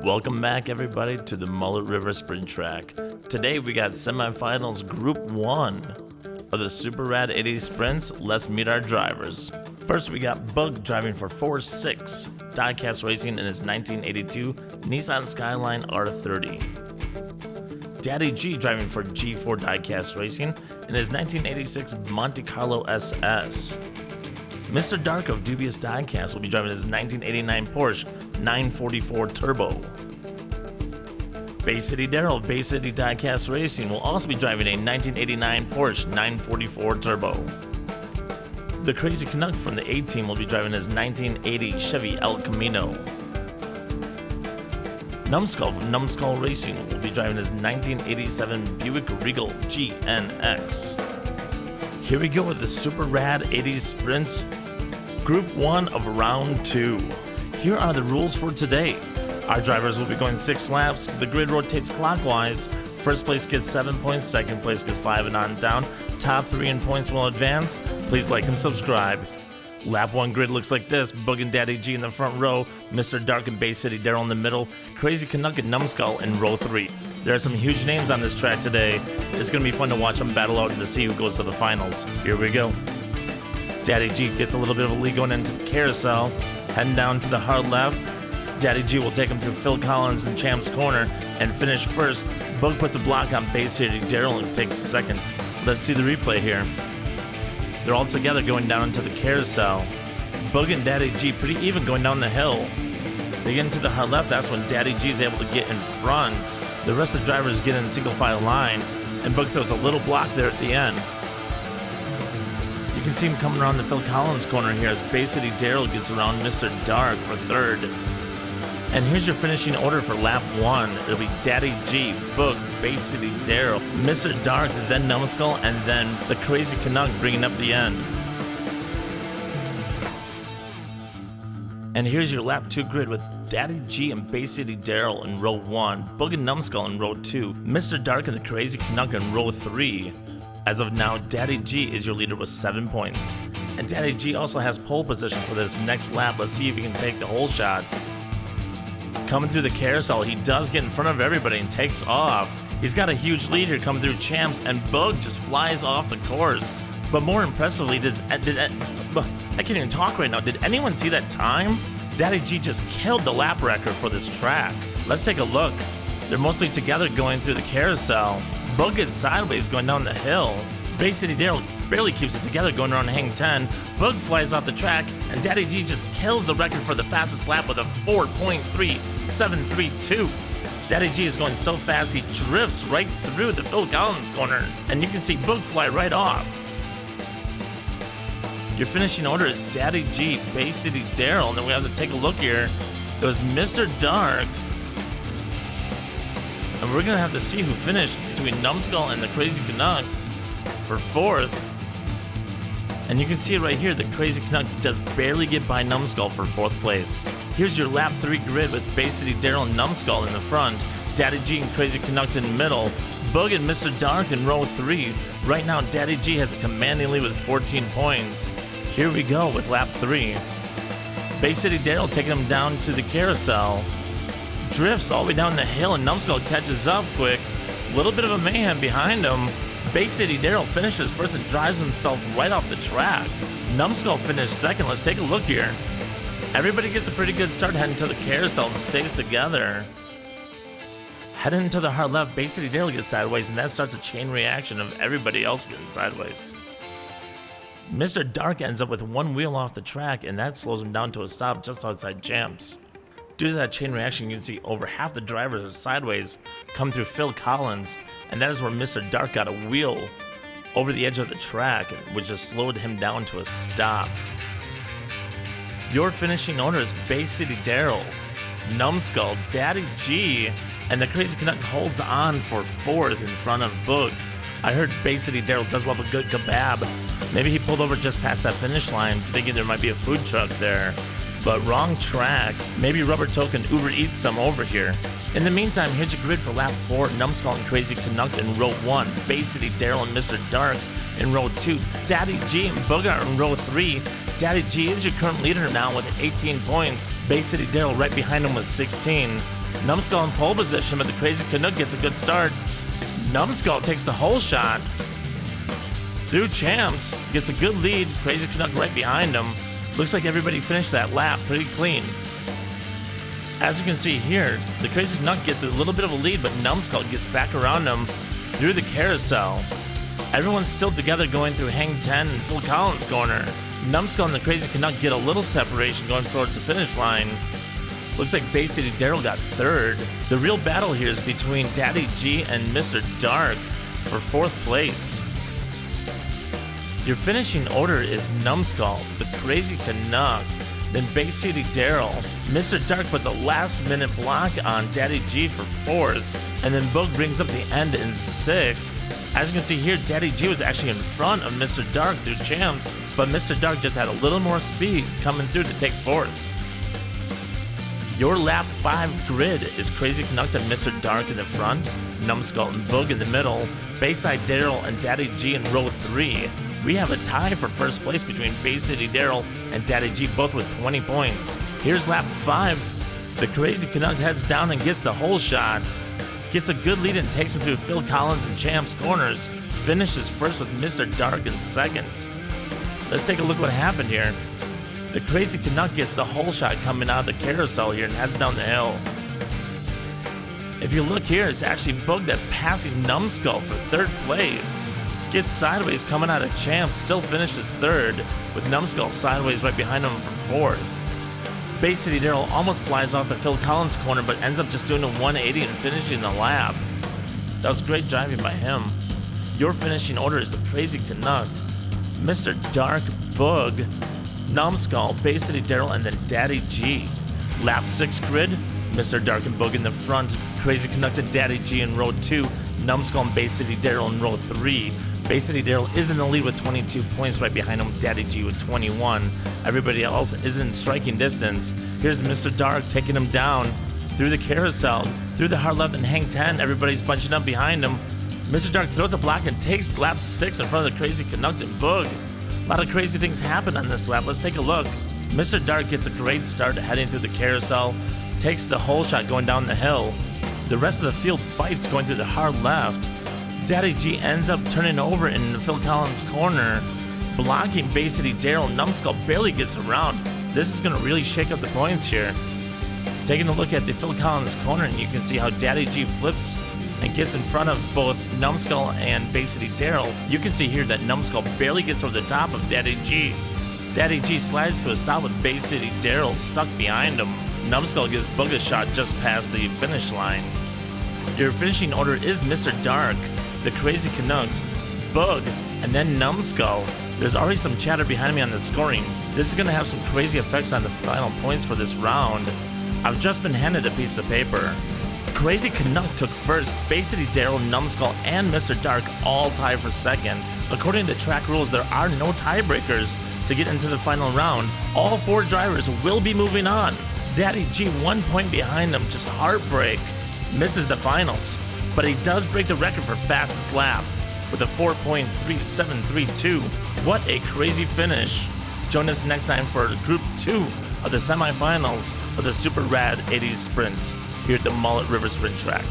Welcome back, everybody, to the Mullet River Sprint Track. Today we got semifinals Group 1 of the Super Rad 80s Sprints. Let's meet our drivers. First, we got Bug driving for 4-6 Diecast Racing in his 1982 Nissan Skyline R30. Daddy G driving for G4 Diecast Racing in his 1986 Monte Carlo SS. Mr. Dark of Dubious Diecast will be driving his 1989 Porsche 944 Turbo. Bay City Daryl of Bay City Diecast Racing will also be driving a 1989 Porsche 944 Turbo. The Crazy Canuck from the A-Team will be driving his 1980 Chevy El Camino. Numbskull from Numbskull Racing will be driving his 1987 Buick Regal GNX. Here we go with the Super Rad 80s Sprints, Group 1 of Round 2. Here are the rules for today. Our drivers will be going 6 laps. The grid rotates clockwise. First place gets 7 points, second place gets 5 and on down. Top 3 in points will advance. Please like and subscribe. Lap 1 grid looks like this. Bug and Daddy G in the front row, Mr. Dark and Bay City Daryl in the middle, Crazy Canuck and Numbskull in row 3. There are some huge names on this track today. It's going to be fun to watch them battle out and to see who goes to the finals. Here we go. Daddy G gets a little bit of a lead going into the carousel. Heading down to the hard left. Daddy G will take him through Phil Collins and Champ's Corner and finish first. Bug puts a block on Bay City Daryl and takes second. Let's see the replay here. They're all together going down into the carousel. Bug and Daddy G pretty even going down the hill. They get into the hard left, that's when Daddy G is able to get in front. The rest of the drivers get in a single file line, and Bug throws a little block there at the end. You can see him coming around the Phil Collins corner here as Bay City Daryl gets around Mr. Dark for third. And here's your finishing order for lap 1. It'll be Daddy G, Bug, Bay City Daryl, Mr. Dark, then Numbskull, and then the Crazy Canuck bringing up the end. And here's your lap 2 grid with Daddy G and Bay City Daryl in row 1, Bug and Numbskull in row 2, Mr. Dark and the Crazy Canuck in row 3. As of now, Daddy G is your leader with 7 points. And Daddy G also has pole position for this next lap. Let's see if he can take the whole shot. Coming through the carousel, he does get in front of everybody and takes off. He's got a huge lead here coming through Champs, and Bug just flies off the course. But more impressively, I can't even talk right now. Did anyone see that time? Daddy G just killed the lap record for this track. Let's take a look. They're mostly together going through the carousel. Bug gets sideways going down the hill. Bay City Daryl barely keeps it together going around hang 10. Bug flies off the track, and Daddy G just kills the record for the fastest lap with a 4.3732. Daddy G is going so fast he drifts right through the Phil Collins corner, and you can see Bug fly right off. Your finishing order is Daddy G, Bay City Daryl, and then we have to take a look here. It was Mr. Dark, and we're going to have to see who finished between Numbskull and the Crazy Canuck for 4th. And you can see it right here, the Crazy Canuck does barely get by Numbskull for 4th place. Here's your lap 3 grid with Bay City Daryl and Numbskull in the front, Daddy G and Crazy Canuck in the middle, Bug and Mr. Dark in row 3. Right now, Daddy G has a commanding lead with 14 points. Here we go with lap 3. Bay City Daryl taking him down to the carousel. Drifts all the way down the hill, and Numbskull catches up quick. A little bit of a mayhem behind him. Bay City Daryl finishes first and drives himself right off the track. Numbskull finished second. Let's take a look here. Everybody gets a pretty good start heading to the carousel and stays together. Heading into the hard left, Bay City Daryl gets sideways, and that starts a chain reaction of everybody else getting sideways. Mr. Dark ends up with one wheel off the track, and that slows him down to a stop just outside Champs. Due to that chain reaction, you can see over half the drivers are sideways come through Phil Collins, and that is where Mr. Dark got a wheel over the edge of the track, which just slowed him down to a stop. Your finishing order is Bay City Daryl, Numbskull, Daddy G, and the Crazy Canuck holds on for 4th in front of Bug. I heard Bay City Daryl does love a good kebab. Maybe he pulled over just past that finish line thinking there might be a food truck there. But wrong track. Maybe Rubber Token Uber Eats some over here. In the meantime, here's your grid for lap 4. Numbskull and Crazy Canuck in row 1. Bay City Daryl and Mr. Dark in row 2. Daddy G and Bug are in row 3. Daddy G is your current leader now with 18 points. Bay City Daryl right behind him with 16. Numbskull in pole position, but the Crazy Canuck gets a good start. Numbskull takes the whole shot. Through Champs, gets a good lead. Crazy Canuck right behind him. Looks like everybody finished that lap pretty clean. As you can see here, the Crazy Canuck gets a little bit of a lead, but Numbskull gets back around him through the carousel. Everyone's still together going through Hang 10 and Phil Collins' corner. Numbskull and the Crazy Canuck get a little separation going towards the finish line. Looks like Bay City Daryl got third. The real battle here is between Daddy G and Mr. Dark for fourth place. Your finishing order is Numbskull, the Crazy Canuck, then Bay City Daryl. Mr. Dark puts a last minute block on Daddy G for fourth, and then Boog brings up the end in sixth. As you can see here, Daddy G was actually in front of Mr. Dark through Champs, but Mr. Dark just had a little more speed coming through to take fourth. Your lap 5 grid is Crazy Canuck and Mr. Dark in the front, Numbskull and Boog in the middle, Bayside Daryl and Daddy G in row 3. We have a tie for first place between Bay City Daryl and Daddy G, both with 20 points. Here's lap 5. The Crazy Canuck heads down and gets the whole shot. Gets a good lead and takes him through Phil Collins and Champs corners. Finishes first with Mr. Dark in second. Let's take a look what happened here. The Crazy Canuck gets the whole shot coming out of the carousel here and heads down the hill. If you look here, it's actually Boog that's passing Numbskull for third place. Gets sideways coming out of Champs, still finishes third, with Numbskull sideways right behind him for fourth. Bay City Daryl almost flies off the Phil Collins corner, but ends up just doing a 180 and finishing the lap. That was great driving by him. Your finishing order is the Crazy Canuck, Mr. Dark, Boog, Numbskull, Bay City Daryl, and then Daddy G. Lap 6 grid, Mr. Dark and Boog in the front, Crazy Canuck and Daddy G in row 2, Numbskull and Bay City Daryl in row 3. Bay City Daryl is in the lead with 22 points, right behind him Daddy G with 21. Everybody else is in striking distance. Here's Mr. Dark taking him down through the carousel, through the hard left and Hang 10. Everybody's bunching up behind him. Mr. Dark throws a block and takes lap 6 in front of the Crazy Canuck and Boog. A lot of crazy things happen on this lap. Let's take a look. Mr. Dark gets a great start heading through the carousel, takes the whole shot going down the hill. The rest of the field fights going through the hard left. Daddy G ends up turning over in the Phil Collins corner, blocking Bay City Daryl. Numbskull barely gets around. This is going to really shake up the points here. Taking a look at the Phil Collins corner, and you can see how Daddy G flips and gets in front of both Numbskull and Bay City Daryl. You can see here that Numbskull barely gets over the top of Daddy G. Daddy G slides to a stop with Bay City Daryl stuck behind him. Numbskull gives Boog a shot just past the finish line. Your finishing order is Mr. Dark, the Crazy Canuck, Boog, and then Numbskull. There's already some chatter behind me on the scoring. This is going to have some crazy effects on the final points for this round. I've just been handed a piece of paper. Crazy Canuck took first, Bay City Daryl, Numbskull, and Mr. Dark all tied for second. According to track rules, there are no tiebreakers to get into the final round. All 4 drivers will be moving on. Daddy G 1 point behind him, just heartbreak. Misses the finals, but he does break the record for fastest lap with a 4.3732. What a crazy finish. Join us next time for Group 2 of the semifinals of the Super Rad 80s Sprints here at the Mullet River Sprint Track.